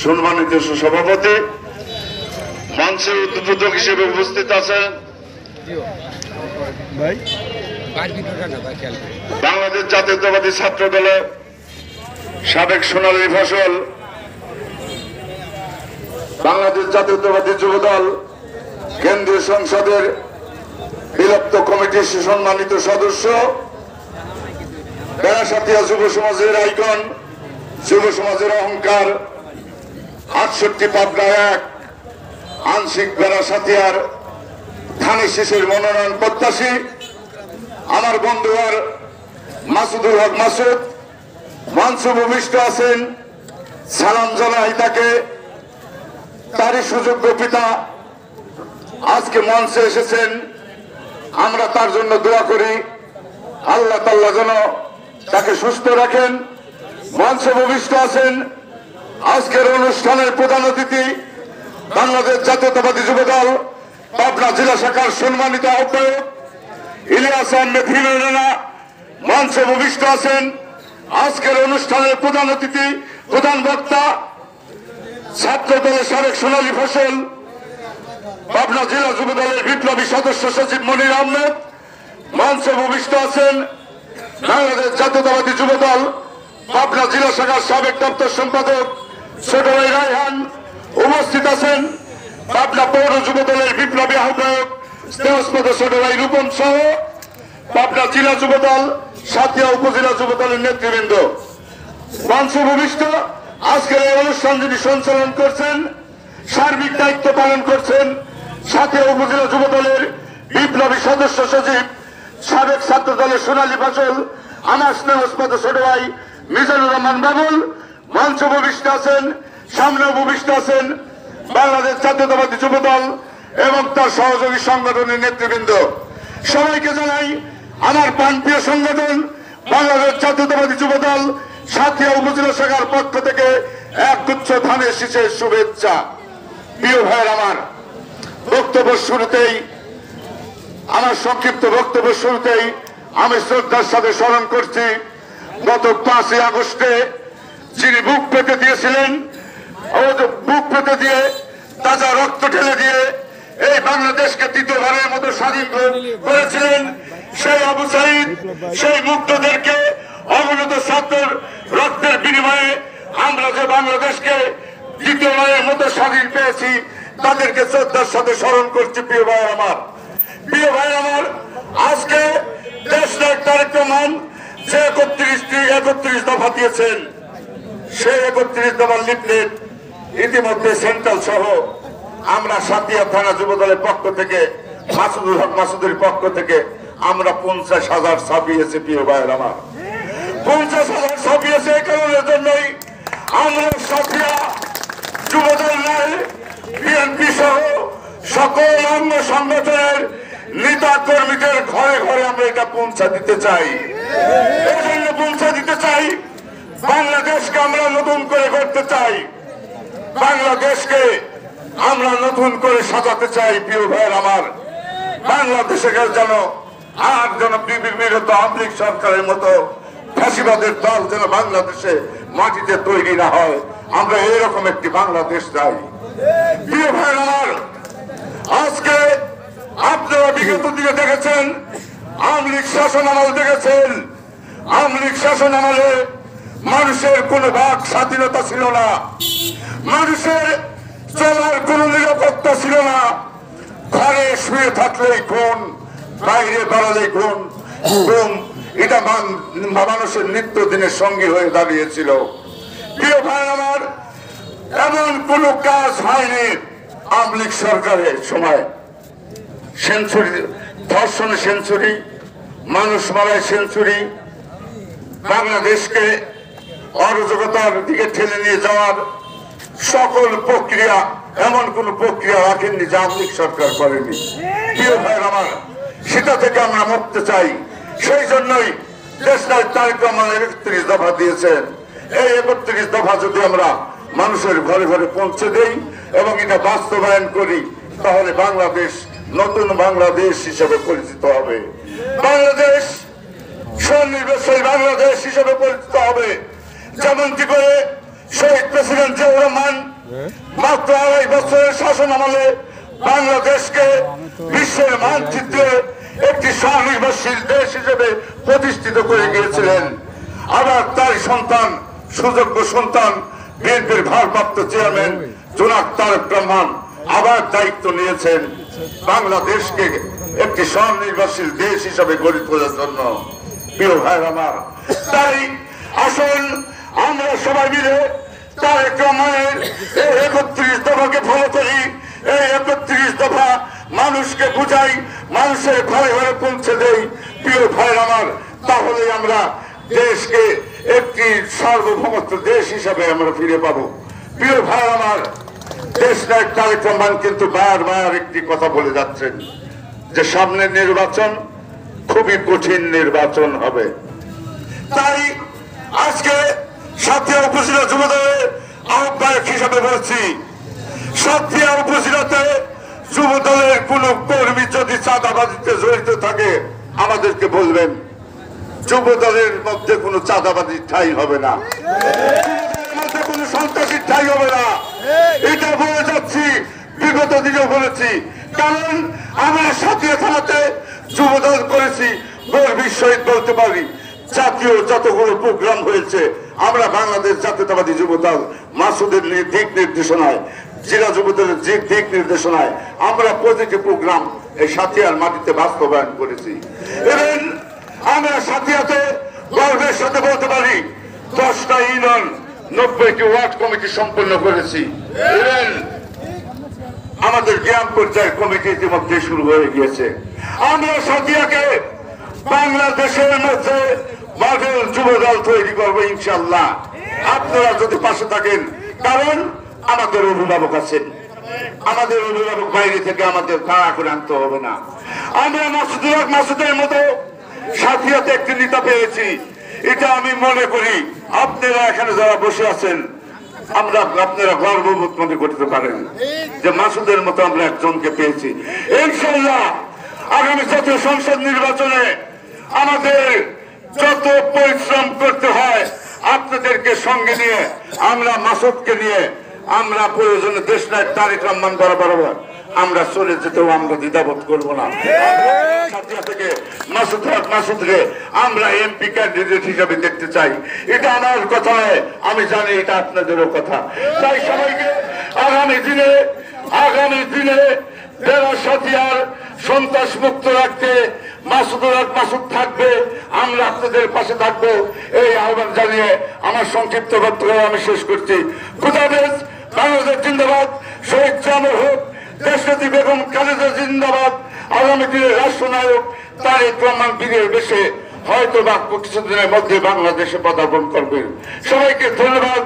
সম্মানিত সভাপতি, মঞ্চে উদ্বোধক হিসেবে উপস্থিত আছেন বাংলাদেশ জাতীয়তাবাদী ছাত্র দলের সাবেক সোনালী ফসল, বাংলাদেশ জাতীয়তাবাদী যুবদল কেন্দ্রীয় সংসদের বিলুপ্ত কমিটির সম্মানিত সদস্য, বেড়াসাতিয়া যুব সমাজের আইকন, যুব সমাজের অহংকার, 68 পাবনা 1 আংশিক বেড়াসাতিয়ার ধানের শীষের মনোনয়ন প্রত্যাশী আমার বন্ধু আর মাসুদুল হক মাসুদ মঞ্চে ভূমিষ্ঠ আছেন। সালাম জানাই তাকে, তারই সুযোগ্য পিতা আজকে মঞ্চে এসেছেন। আমরা তার জন্য দোয়া করি, আল্লাহ তাআলা যেন তাকে সুস্থ রাখেন। মঞ্চে ভূমিষ্ঠ আছেন আজকের অনুষ্ঠানের প্রধান অতিথি বাংলাদেশ জাতীয়তাবাদী যুবদল পাবনা জেলা শাখার সম্মানিত আহ্বায়ক ইলিয়াস আহমেদ হিরো রানা। মঞ্চে ভূমিষ্ঠ আছেন আজকের অনুষ্ঠানের প্রধান অতিথি, প্রধান বক্তা ছাত্র দলের সাবেক সোনালী ফসল, পাবনা জেলা যুবদলের বিপ্লবী সদস্য সচিব মনির আহমেদ। মঞ্চে ভূমিষ্ঠ আছেন বাংলাদেশ জাতীয়তাবাদী যুবদল পাবনা জেলা শাখার সাবেক দপ্তর সম্পাদক ছোট ভাই রায়হান। উপস্থিত আছেন পাবনা পৌর যুবদলের বিপ্লবী আহ্বায়ক স্নেহস্পদ ছোট ভাই রূপম সহ পাবনা জেলা যুবদল, সাতিয়া উপজেলা যুবদলের নেতৃবৃন্দ। মঞ্চে ভূমিষ্ঠ আজকের এই অনুষ্ঠান যিনি সঞ্চালন করছেন, সার্বিক দায়িত্ব পালন করছেন সাতিয়া উপজেলা যুবদলের বিপ্লবী সদস্য সচিব সাবেক ছাত্র দলের সোনালী ফসল আমার স্নেহস্পদ ছোট ভাই মিজানুর রহমান বাবুল। মঞ্চে ভূমিষ্ঠ আছেন, সামনে ভূমিষ্ঠ আছেন বাংলাদেশ জাতীয়তাবাদী যুবদল এবং তার সহযোগী সংগঠনের নেতৃবৃন্দ। সবাইকে জানাই আমার প্রাণপ্রিয় সংগঠন বাংলাদেশ জাতীয়তাবাদী যুবদল সাতিয়া উপজেলা শাখার পক্ষ থেকে একগুচ্ছ ধানের শীষের শুভেচ্ছা। প্রিয় ভাইয়ের আমার, আমার সংক্ষিপ্ত বক্তব্য শুরুতেই আমি শ্রদ্ধার সাথে স্মরণ করছি গত 5ই আগস্টে যিনি বুক পেতে দিয়েছিলেন, বুক পেতে দিয়ে তাজা রক্ত ঢেলে দিয়ে এই বাংলাদেশকে দ্বিতীয়বারের মতো স্বাধীন করেছিলেন, সেই আবু সাইদ, সেই মুক্তদেরকে অগণিত ছাত্রের রক্তের বিনিময়ে আমরা যে বাংলাদেশকে দ্বিতীয়বারের মতো স্বাধীন পেয়েছি, তাদেরকে শ্রদ্ধার সাথে স্মরণ করছি। প্রিয় ভাই আমার, আজকে দেশ নায়ক তারেক রহমান যে 31 দফা দিয়েছেন, সেই 31 দফার লিফলেট ইতিমধ্যে সেন্ট্রাল সহ আমরা সাতিয়া থানা যুবদলের পক্ষ থেকে, মাসুদুল হক মাসুদের পক্ষ থেকে আমরা 50,000 ছাপিয়েছি। প্রিয় ভাইয়ের আমার, 50,000 ছাপিয়েছে। এই কারণের জন্যই আমরা সাতিয়া যুবদল নয়, বিএনপি সহ সকল অঙ্গ সংগঠনের নেতা কর্মীদের ঘরে ঘরে আমরা এটা পৌঁছা দিতে চাই। এই জন্য পৌঁছা দিতে চাই, বাংলাদেশকে আমরা নতুন করে করতে চাই, বাংলাদেশকে আমরা নতুন করে সাজাতে চাই। প্রিয় ভাইয়ের আমার, বাংলাদেশে যেন বিরত আওয়ামী লীগ সরকারের মতো ফ্যাসিবাদের দল যেন বাংলাদেশে মাটিতে তৈরি না হয়, আমরা এরকম একটি বাংলাদেশ চাই। প্রিয় ভাইয়ের আমার, আজকে আপনারা বিগত দিনে দেখেছেন, আওয়ামী লীগ শাসন আমল দেখেছেন, আওয়ামী লীগ শাসন আমলে মানুষের কোনো বাক স্বাধীনতা ছিল না, মানুষের চলার কোনো নিরাপত্তা ছিল না। ঘরে শুয়ে থাকলেই খুন, বাইরে বেড়ালেই খুন, এটা মানুষের নিত্যদিনের সঙ্গী হয়ে দাঁড়িয়েছিল। প্রিয় ভাই আমার, এমন কোন কাজ হয়নি আওয়ামী লীগ সরকারের সময়। সেঞ্চুরি, ধর্ষণে সেঞ্চুরি, মানুষ মারায় সেঞ্চুরি, বাংলাদেশকে অরাজকতার দিকে ঠেলে নিয়ে যাওয়ার সকল প্রক্রিয়া, এমন কোন প্রক্রিয়া রাখেননি যা আওয়ামী লীগ সরকার করেনি। প্রিয় ভাই আমার, সেটা থেকে আমরা মুক্ত চাই। সেই জন্যই দেশ নায়ক তারেক রহমান 31 দফা দিয়েছেন। এই 31 দফা যদি আমরা মানুষের ঘরে ঘরে পৌঁছে দেই এবং এটা বাস্তবায়ন করি, তাহলে বাংলাদেশ নতুন বাংলাদেশ হিসেবে পরিচিত হবে, বাংলাদেশ স্বনির্ভরশীল বাংলাদেশ হিসেবে পরিচিত হবে। যেমনটি করে শহীদ প্রেসিডেন্ট জিয়াউর রহমান মাত্র 2.5 বছরের শাসন আমলে বাংলাদেশকে বিশ্বের মানচিত্রে একটি স্বনির্ভরশীল দেশ হিসেবে প্রতিষ্ঠিত করে গিয়েছিলেন। আবার তার সন্তান, সুযোগ্য সন্তান, বিএনপির ভারপ্রাপ্ত চেয়ারম্যান জনাব তারেক রহমান আবার দায়িত্ব নিয়েছেন বাংলাদেশকে একটি স্বনির্ভরশীল দেশ হিসেবে গড়ে তোলার জন্য। প্রিয় ভাই আমার, তাই আসুন আমরা সবাই মিলে তারেক রহমানের এই 31 দফাকে ফলো করি। এই 31 দফা মানুষকে বুঝাই, মানুষের ঘরে ঘরে পৌঁছে দেই। প্রিয় ভাই আমার, তাহলে আমরা দেশকে একটি সার্বভৌমত্ব দেশ হিসাবে আমরা ফিরে পাবো। প্রিয় ভাই আমার, দেশ নায়ক তারেক রহমান কিন্তু বারবার একটি কথা বলে যাচ্ছেন যে সামনের নির্বাচন খুবই কঠিন নির্বাচন হবে। তাই আজকে সাতক্ষীরা উপজেলা যুবদলের আহ্বায়ক হিসাবে বলছি, সাতক্ষীরা উপজেলাতে যুবদলের কোন কর্মী যদি চাঁদাবাজিতে জড়িত থাকে আমাদেরকে বলবেন। যুবদলের মধ্যে কোনো চাঁদাবাজির ঠাঁই হবে না, মধ্যে কোনো সন্ত্রাসীর ঠাঁই হবে না। এটা বলে যাচ্ছি, বিগত দিনেও বলেছি। কারণ আমরা সাতক্ষীরা থানাতে যুবদল করেছি, গর্বের সহিত বলতে পারি জাতীয় যতগুলো প্রোগ্রাম হয়েছে আমরা বাংলাদেশ জাতীয়তাবাদী যুবদল মাসুদের দিক নির্দেশনায়, জেলা যুবদলের দিক নির্দেশনায় আমরা প্রতিটি প্রোগ্রাম এই সাতক্ষীরার মাটিতে বাস্তবায়ন করেছি। এবং আমরা সাতক্ষীরাতে গর্বের সাথে বলতে পারি 10টা ইউনিয়ন, 90টি ওয়ার্ড কমিটি সম্পন্ন করেছি। এবং আমাদের গ্রাম পর্যায়ের কমিটি ইতিমধ্যে শুরু হয়ে গিয়েছে। আমরা সাতক্ষীরাকে বাংলাদেশের মধ্যে মডেল যুবদল তৈরি করবো ইনশাল্লাহ, আপনারা যদি পাশে থাকেন। কারণ আমাদের অভিভাবক আছেন, আমাদের অভিভাবক বাইরে থেকে আমাদের তাড়া করে আনতে হবে না। আমরা মাসুদের মতো সাথীতে একটি নেতা পেয়েছি, এটা আমি মনে করি আপনারা এখানে যারা বসে আছেন আপনারা গর্ববোধ মনে করতে পারেন যে মাসুদের মতো আমরা একজনকে পেয়েছি। ইনশাল্লাহ আগামী জাতীয় সংসদ নির্বাচনে আমাদের যত পরিশ্রম করতে হয় আপনাদেরকে সঙ্গে নিয়ে, আমরা মাসুদকে নিয়ে আমরা প্রয়োজনে দেশ নায়ক তারেক রহমান বরাবর আমরা চলে যেতেও আমরা দ্বিধাবোধ করবো না। সাতক্ষীরা থেকে মাসুদকে আমরা এমপি ক্যান্ডিডেট হিসাবে দেখতে চাই। এটা আমার কথা নয়, আমি জানি এটা আপনাদেরও কথা। তাই সবাইকে আগামী দিনে সাতক্ষীরার সন্ত্রাস মুক্ত রাখতে মাসুদ থাকবে, আমরা আপনাদের পাশে থাকবো, এই আহ্বান জানিয়ে আমার সংক্ষিপ্ত বক্তব্য আমি শেষ করছি। খুদাহাফেজ। বাংলাদেশ জিন্দাবাদ। শহীদ জামর হোক। দেশনেত্রী বেগম খালেদা জিন্দাবাদ। আগামী দিনের রাষ্ট্রনায়ক তারেক রহমান বীরের বেশে হয়তো বা কিছুদিনের মধ্যে বাংলাদেশে পদার্পণ করবেন। সবাইকে ধন্যবাদ।